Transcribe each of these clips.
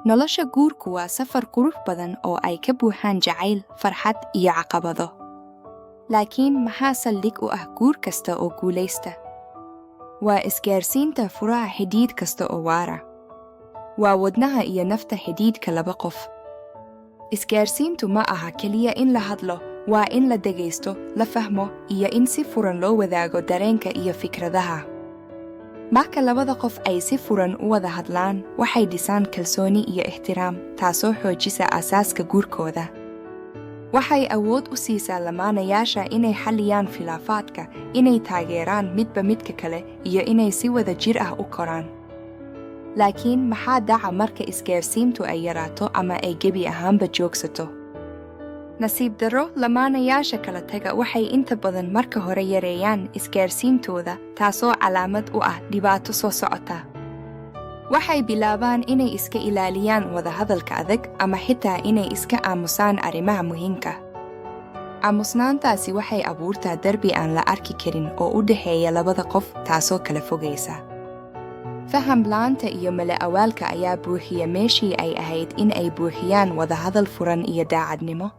Nolosha guurku waa safar qurux badan oo ay ka buuxaan jacayl, farxad iyo caqabado. Laakiin maxaa saldhig u ah guur kasta oo guulaysta? Waa isgaarsiinta furaha xidhiidh kasta oo waara. Waa wadnaha iyo nafta xidhiidhka laba qof. Isgaarsiintu ma aha keliya in la hadlo, waa in la dhegaysto, la fahmo, iyo in si furan loo wadaago dareenka iyo fikradaha. Marka labada qof ay si furan u wada hadlaan, waxay dhisaan kalsooni iyo ixtiraam, taasoo xoojisa aasaaska guurkooda. Waxay awood u siisaa lamaanayaasha inay xalliyaan khilaafaadka, inay taageeraan midba midka kale, iyo inay si wada jir ah u koraan. Laakiin maxaa dhaca marka isgaarsiintu ay yaraato ama ay gebi ahaanba joogsato? Nasiib darro, lamaanayaasha kala taga waxay inta badan marka hore yareeyaan isgaarsiintooda, taasoo calaamad u ah dhibaato soo socota. Waxay bilaabaan inay iska ilaaliyaan wadahadalka adag ama xitaa inay iska aamusaan arrimaha muhiimka. Aamusnaantaasi waxay abuurtaa darbi aan la arki karin oo u dhexeeya labada qof, taasoo kala fogaysa. Faham la'aanta iyo mala-awaalka ayaa buuxiya meeshii ay ahayd in ay buuxiyaan wadahadal furan iyo daacadnimo.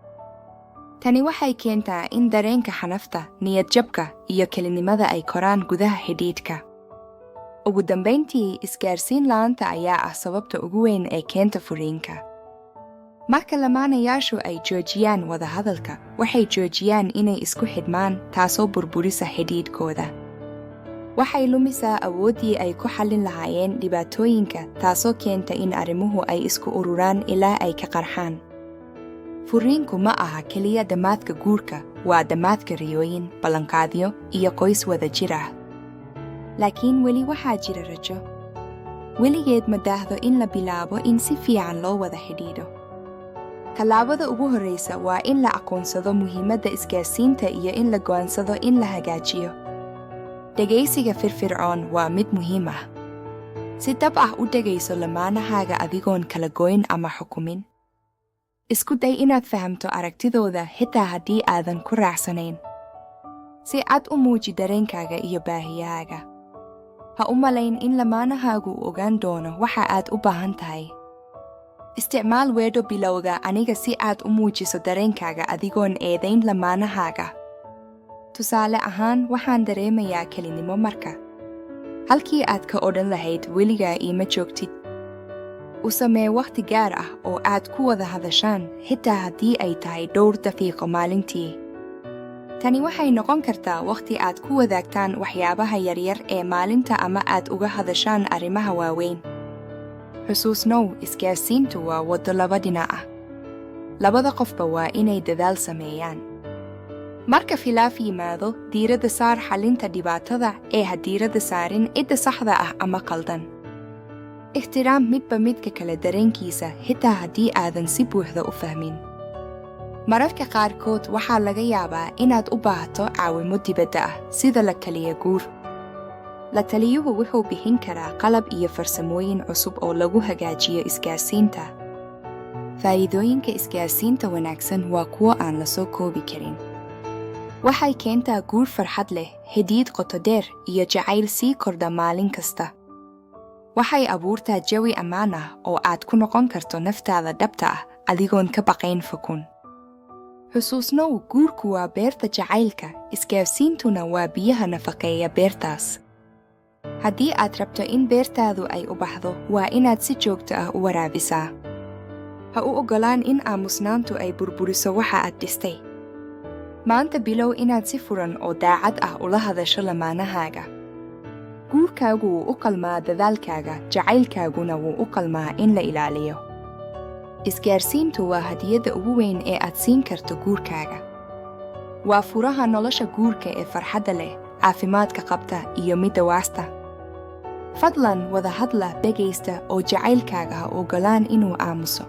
Tani waxay keentaa in dareenka xanafta, niyad-jabka iyo kelinimada ay koraan gudaha xidhiidhka. Ugu dambayntii, isgaarsiin la'aanta ayaa ah sababta ugu weyn ee keenta furiinka. Marka lamaanayaashu ay joojiyaan wadahadalka, waxay joojiyaan inay isku xidhmaan, taasoo burburisa xidhiidhkooda. Waxay lumisaa awooddii ay ku xallin lahaayeen dhibaatooyinka, taasoo keenta in arrimuhu ay isku ururaan ilaa ay ka qarxaan. Furiinku ma aha keliya dhammaadka guurka, waa dhammaadka riyooyin, ballanqaadyo iyo qoys wada jir ah. Laakiin weli waxaa jira rajo. Weligeed ma daahdo in la bilaabo in si fiican loo wada xidhiidho. Tallaabada ugu horreysa waa in la aqoonsado muhiimadda isgaarsiinta iyo in la go'aansado in la hagaajiyo. Dhegaysiga firfircoon waa mid muhiim ah. Si dhab ah u dhegayso lamaanahaaga adigoon kala goyn ama xukumin. Isku day inaad fahamto aragtidooda xitaa haddii aadan ku raacsanayn. Si cad u muuji dareenkaaga iyo baahiyahaaga. Ha u malayn in lamaanahaagu u ogaan doono waxa aad u baahan tahay. Isticmaal weedho bilowga aniga si aad u muujiso dareenkaaga adigoon eedayn lamaanahaaga. Tusaale ahaan, waxaan dareemayaa kelinimo marka. Halkii aad ka odhan lahayd weligaa iima joogtid. U samee wakhti gaar ah oo aad ku wada hadashaan, xitaa haddii ay tahay dhowr daqiiqo maalintii. Tani waxay noqon kartaa wakhti aad ku wadaagtaan waxyaabaha yaryar ee maalinta ama aad uga hadashaan arrimaha waaweyn. Xusuusnow, isgaarsiintu waa waddo laba dhinac ah. Labada qofba waa inay dadaal sameeyaan. Marka khilaaf yimaado, diiradda saar xallinta dhibaatada ee ha diiradda saarin cidda saxda ah ama qaldan. Ixtiraam midba midka kale dareenkiisa xitaa haddii aadan si buuxda u fahmin. Mararka qaarkood waxaa laga yaabaa inaad u baahato caawimo dibadda ah, sida la taliya guur. La taliyuhu wuxuu bixin karaa qalab iyo farsamooyin cusub oo lagu hagaajiyo isgaarsiinta. Faa'iidooyinka isgaarsiinta wanaagsan waa kuwo aan la soo koobi karin. Waxay keentaa guur farxad leh, xidhiidh qoto dheer iyo jacayl sii kordha maalin kasta. Waxay abuurtaa jawi ammaan ah oo aad ku noqon karto naftaada dhabta ah adigoon ka baqayn fukun. Xusuusnow, guurku waa beerta jacaylka, isgaarsiintuna waa biyaha nafaqeeya beertaas. Haddii aad rabto in beertaadu ay u baxdo, waa inaad si joogto ah u waraabisaa. Ha u oggolaan in aamusnaantu ay burburiso waxa aad dhistay. Maanta bilow inaad si furan oo daacad ah ula hadasho lamaanahaaga. Guurkaagu wuu u qalmaa dadaalkaaga, jacaylkaaguna wuu u qalmaa in la ilaaliyo. Isgaarsiintu waa hadiyadda ugu weyn ee aad siin karto guurkaaga. Waa furaha nolosha guurka ee farxadda leh, caafimaadka qabta iyo midda waasta. Fadlan wada hadla, dhegaysta oo jacaylkaaga ha oggolaan inuu aamuso.